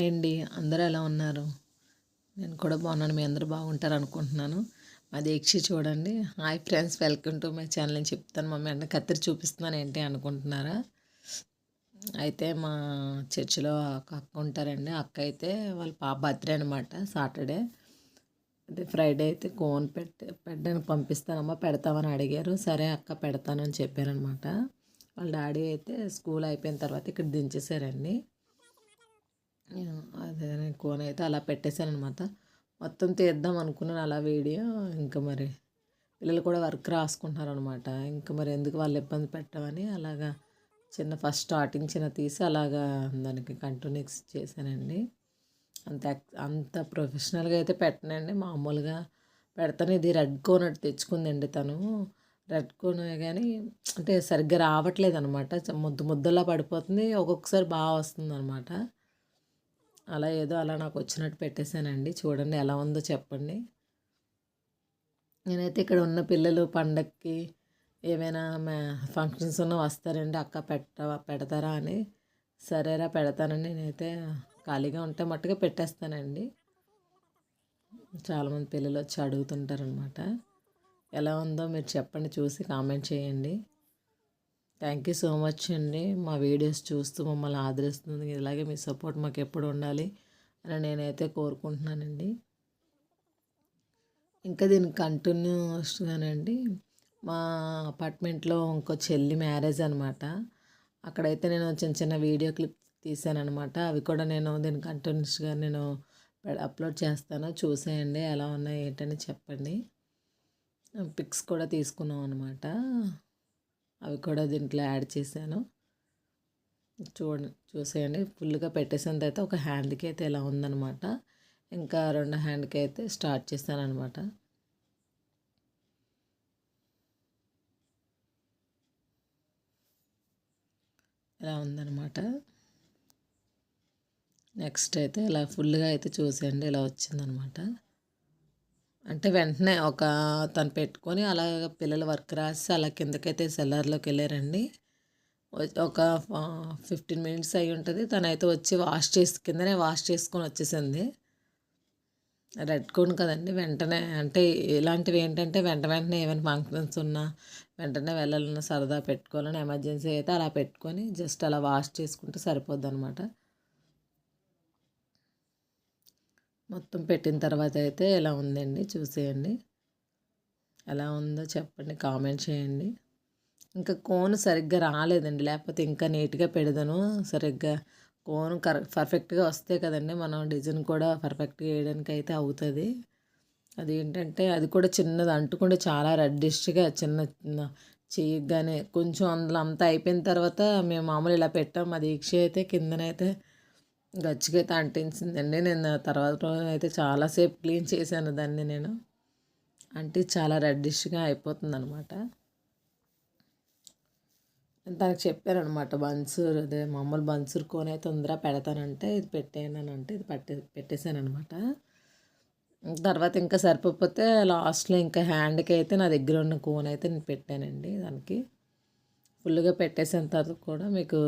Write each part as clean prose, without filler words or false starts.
Hi అండి, అందరూ ఎలా ఉన్నారు? నేను కూడా బాగున్నాను. మీ అందరూ బాగుంటారు అనుకుంటున్నాను. మా దీక్ష చూడండి. Hi friends, welcome to my channel అని చెప్తాను. మా వెంటనే కత్తిరి చూపిస్తున్నాను ఏంటి అనుకుంటున్నారా? అయితే మా చర్చిలో ఒక అక్క ఉంటారండి. అక్క అయితే వాళ్ళ పాప బర్త్డే అనమాట, సాటర్డే. అదే ఫ్రైడే అయితే కోన్ పెట్టడానికి పంపిస్తానమ్మా, పెడతామని అడిగారు. సరే అక్క పెడతానని చెప్పారనమాట. వాళ్ళ డాడీ అయితే స్కూల్ అయిపోయిన తర్వాత ఇక్కడ దించేశారండి. అదే కోన్ అయితే అలా పెట్టేశాను అనమాట. మొత్తం తీద్దాం అనుకున్నాను అలా వీడియో. ఇంకా మరి పిల్లలు కూడా వర్క్ రాసుకుంటున్నారు అనమాట. ఇంకా మరి ఎందుకు వాళ్ళు ఇబ్బంది పెట్టమని అలాగా ఫస్ట్ స్టార్టింగ్ తీసి అలాగా దానికి కంటిన్యూ చేశానండి. అంత అంత ప్రొఫెషనల్గా అయితే పెట్టనండి, మామూలుగా పెడతాను. ఇది రెడ్ కోన్ అటు తెచ్చుకుందండి తను. రెడ్ కోన్ కానీ అంటే సరిగ్గా రావట్లేదు అనమాట, ముద్దలా పడిపోతుంది, ఒక్కొక్కసారి బాగా వస్తుంది అనమాట. అలా ఏదో అలా నాకు వచ్చినట్టు పెట్టేశానండి. చూడండి ఎలా ఉందో చెప్పండి. నేనైతే ఇక్కడ ఉన్న పిల్లలు పండగకి ఏమైనా ఫంక్షన్స్ ఉన్నా వస్తారండి, అక్క పెడతారా అని. సరేరా పెడతానండి, నేనైతే ఖాళీగా ఉంటే మట్టుగా పెట్టేస్తానండి. చాలామంది పిల్లలు వచ్చి అడుగుతుంటారనమాట. ఎలా ఉందో మీరు చెప్పండి, చూసి కామెంట్ చేయండి. థ్యాంక్ యూ సో మచ్ అండి. మా వీడియోస్ చూస్తూ మమ్మల్ని ఆదరిస్తుంది. ఇలాగే మీ సపోర్ట్ మాకు ఎప్పుడు ఉండాలి అని నేనైతే కోరుకుంటున్నానండి. ఇంకా దీనికి కంటిన్యూస్గానండి, మా అపార్ట్మెంట్లో ఇంకో చెల్లి మ్యారేజ్ అనమాట. అక్కడైతే నేను చిన్న వీడియో క్లిప్ తీసానమాట. అవి కూడా నేను దీనికి కంటిన్యూస్గా నేను అప్లోడ్ చేస్తాను, చూసేయండి. ఎలా ఉన్నాయి ఏంటని చెప్పండి. పిక్స్ కూడా తీసుకున్నాం అనమాట, అవి కూడా దీంట్లో యాడ్ చేశాను. చూసేయండి. ఫుల్గా పెట్టేసిన తర్వాత ఒక హ్యాండ్కి అయితే ఇలా ఉందనమాట. ఇంకా రెండో హ్యాండ్కి అయితే స్టార్ట్ చేశాను అనమాట. ఇలా ఉందన్నమాట. నెక్స్ట్ అయితే ఇలా ఫుల్గా అయితే చూసేయండి, ఇలా వచ్చిందనమాట. అంటే వెంటనే తను పెట్టుకొని అలా పిల్లలు వర్క్ రాసి అలా కిందకైతే సెల్లర్లోకి వెళ్ళారండి. ఒక 15 మినిట్స్ అయి ఉంటుంది. తనైతే వచ్చి కిందనే వాష్ చేసుకొని వచ్చేసింది. రెడ్ కోన్ కదండి, వెంటనే అంటే ఇలాంటివి ఏంటంటే వెంటనే ఏమైనా ఫంక్షన్స్ ఉన్నా వెంటనే వెళ్ళాలన్నా సరదా పెట్టుకోవాలని ఎమర్జెన్సీ అయితే అలా పెట్టుకొని జస్ట్ అలా వాష్ చేసుకుంటే సరిపోద్ది అనమాట. మొత్తం పెట్టిన తర్వాత అయితే ఇలా ఉందండి, చూసేయండి. ఎలా ఉందో చెప్పండి, కామెంట్ చేయండి. ఇంకా కోన్ సరిగ్గా రాలేదండి, లేకపోతే ఇంకా నీట్గా పెడదాను. సరిగ్గా కోన్ పర్ఫెక్ట్గా వస్తే కదండి మనం డిజైన్ కూడా పర్ఫెక్ట్గా వేయడానికి అయితే అవుతుంది. అది ఏంటంటే అది కూడా చిన్నది అంటుకుంటే చాలా రెడ్డిష్గా చిన్న చేయగానే కొంచెం అందులో అంతా అయిపోయిన తర్వాత మేము మామూలు ఇలా పెట్టాం. అది దీక్ష అయితే కిందనైతే గచ్చికైతే అంటించిందండి. నేను తర్వాత రోజు అయితే చాలాసేపు క్లీన్ చేశాను దాన్ని నేను. అంటే చాలా రెడ్డిష్గా అయిపోతుంది అనమాట. తనకు చెప్పారనమాట, బన్సూర్ అదే మామూలు బన్సూర్ కోన్ అయితే తొందరగా పెడతానంటే ఇది పెట్టేయండి అని అంటే ఇది పెట్టేశాను అనమాట. తర్వాత ఇంకా సరిపోతే లాస్ట్లో ఇంకా హ్యాండ్కి అయితే నా దగ్గర ఉన్న కోన్ అయితే నేను పెట్టానండి. దానికి ఫుల్గా పెట్టేసిన తర్వాత కూడా మీకు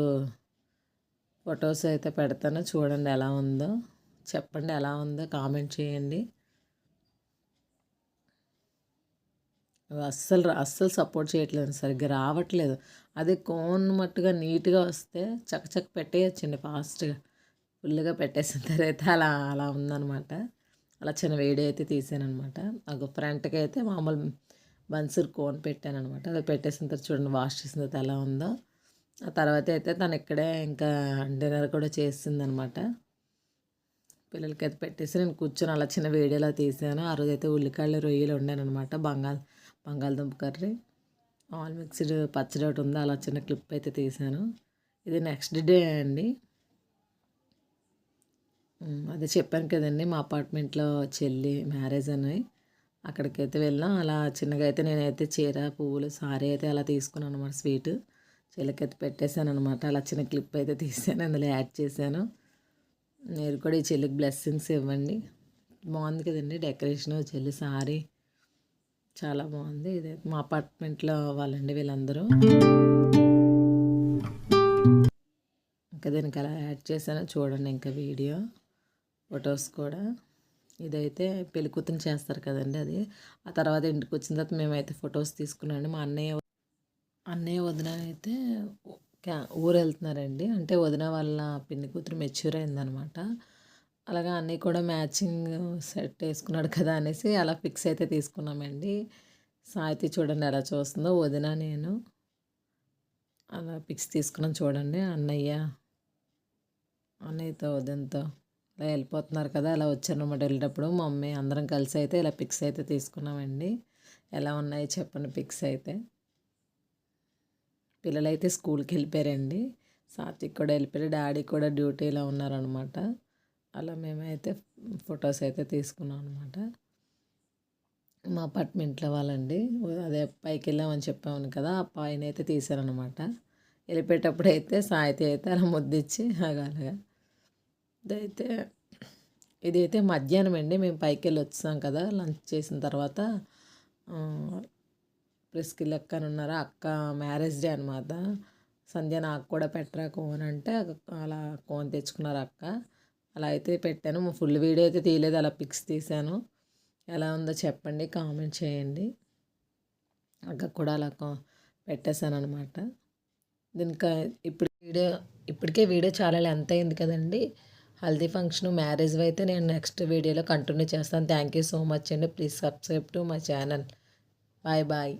ఫొటోస్ అయితే పెడతాను, చూడండి ఎలా ఉందో చెప్పండి, ఎలా ఉందో కామెంట్ చేయండి. అస్సలు సపోర్ట్ చేయట్లేదు, సరిగ్గా రావట్లేదు. అదే కోన్ మట్టుగా నీట్గా వస్తే చక్కచక్క పెట్టేయచ్చండి ఫాస్ట్గా. ఫుల్గా పెట్టేసిన తర్వాత అలా అలా ఉందన్నమాట. అలా చిన్న వీడియో అయితే తీసాను అనమాట. నాకు ఫ్రంట్కి అయితే మామూలు బన్సూర్ కోన్ పెట్టాను అనమాట. అది పెట్టేసిన తర్వాత చూడండి, వాష్ చేసిన తర్వాత ఎలా ఉందో. ఆ తర్వాత అయితే తను ఇక్కడే ఇంకా డిన్నర్ కూడా చేసిందనమాట. పిల్లలకి అయితే పెట్టేసి నేను కూర్చొని అలా చిన్న వీడియోలా తీసాను. ఆ రోజైతే ఉల్లికాయలు రొయ్యలు వండాను అనమాట. బంగాళదుంప కర్రీ, ఆల్ మిక్స్డ్ పచ్చడి ఒకటి ఉంది. అలా చిన్న క్లిప్ అయితే తీసాను. ఇది నెక్స్ట్ డే అండి. అదే చెప్పాను కదండి, మా అపార్ట్మెంట్లో చెల్లి మ్యారేజ్ అని అక్కడికైతే వెళ్ళాం. అలా చిన్నగా అయితే నేనైతే చీర పువ్వులు సారీ అయితే అలా తీసుకున్నాను అనమాట. స్వీట్ చెల్లికైతే పెట్టేశాను అనమాట. అలా చిన్న క్లిప్ అయితే తీసాను, అందులో యాడ్ చేశాను. మీరు కూడా ఈ చెల్లికి బ్లెస్సింగ్స్ ఇవ్వండి. బాగుంది కదండి డెకరేషను, చెల్లి సారీ చాలా బాగుంది. ఇదే మా అపార్ట్మెంట్లో వాళ్ళండి వీళ్ళందరూ. ఇంకా దీనికి అలా యాడ్ చేశాను, చూడండి ఇంకా వీడియో. ఫొటోస్ కూడా. ఇదైతే పెళ్ళికూతురుని చేస్తారు కదండీ అది. ఆ తర్వాత ఇంటికి వచ్చిన తర్వాత మేమైతే ఫొటోస్ తీసుకున్నామండి. మా అన్నయ్య వదిన అయితే ఊరు వెళ్తున్నారండి. అంటే వదిన వాళ్ళ పిన్ని కూతురు మెచ్యూర్ అయిందనమాట. అలాగా అన్నయ్య కూడా మ్యాచింగ్ సెట్ వేసుకున్నాడు కదా అనేసి అలా ఫిక్స్ అయితే తీసుకున్నామండి. సాహితి చూడండి ఎలా చూస్తుందో, వదిన నేను అలా పిక్స్ తీసుకున్నాం చూడండి. అన్నయ్యతో వదినతో అలా వెళ్ళిపోతున్నారు కదా, అలా వచ్చారనమాట. వెళ్ళేటప్పుడు మా మమ్మీ అందరం కలిసి అయితే ఇలా పిక్స్ అయితే తీసుకున్నామండి. ఎలా ఉన్నాయి చెప్పండి పిక్స్ అయితే. పిల్లలైతే స్కూల్కి వెళ్ళిపోయారండి. సాత్విక్ కూడా వెళ్ళిపోయారు, డాడీ కూడా డ్యూటీలో ఉన్నారనమాట. అలా మేమైతే ఫొటోస్ అయితే తీసుకున్నాం అనమాట. మా అపార్ట్మెంట్లో వాళ్ళండి, అదే పైకి వెళ్ళామని చెప్పామని కదా, ఆ పైన అయితే తీశారనమాట. వెళ్ళిపోయేటప్పుడు అయితే సాయితీ అయితే అలా ముద్దిచ్చి అలాగా. ఇదైతే మధ్యాహ్నం అండి, మేము పైకి వెళ్ళి వచ్చాం కదా లంచ్ చేసిన తర్వాత. ప్రిస్కిల్ అక్క అని ఉన్నారు, అక్క మ్యారేజ్ డే అనమాట. సంధ్య నాకు కూడా పెట్టరా కోన్ అంటే అలా కోన్ తెచ్చుకున్నారు అక్క. అలా అయితే పెట్టాను. ఫుల్ వీడియో అయితే తీయలేదు, అలా పిక్స్ తీశాను. ఎలా ఉందో చెప్పండి, కామెంట్ చేయండి. అక్క కూడా అలా పెట్టేశాను అనమాట. దీనికి ఇప్పటికే వీడియో చాలా లెంత్ అయింది కదండి. హల్దీ ఫంక్షన్ మ్యారేజ్ అయితే నేను నెక్స్ట్ వీడియోలో కంటిన్యూ చేస్తాను. థ్యాంక్ యూ సో మచ్ అండి. Please subscribe to my channel. Bye bye.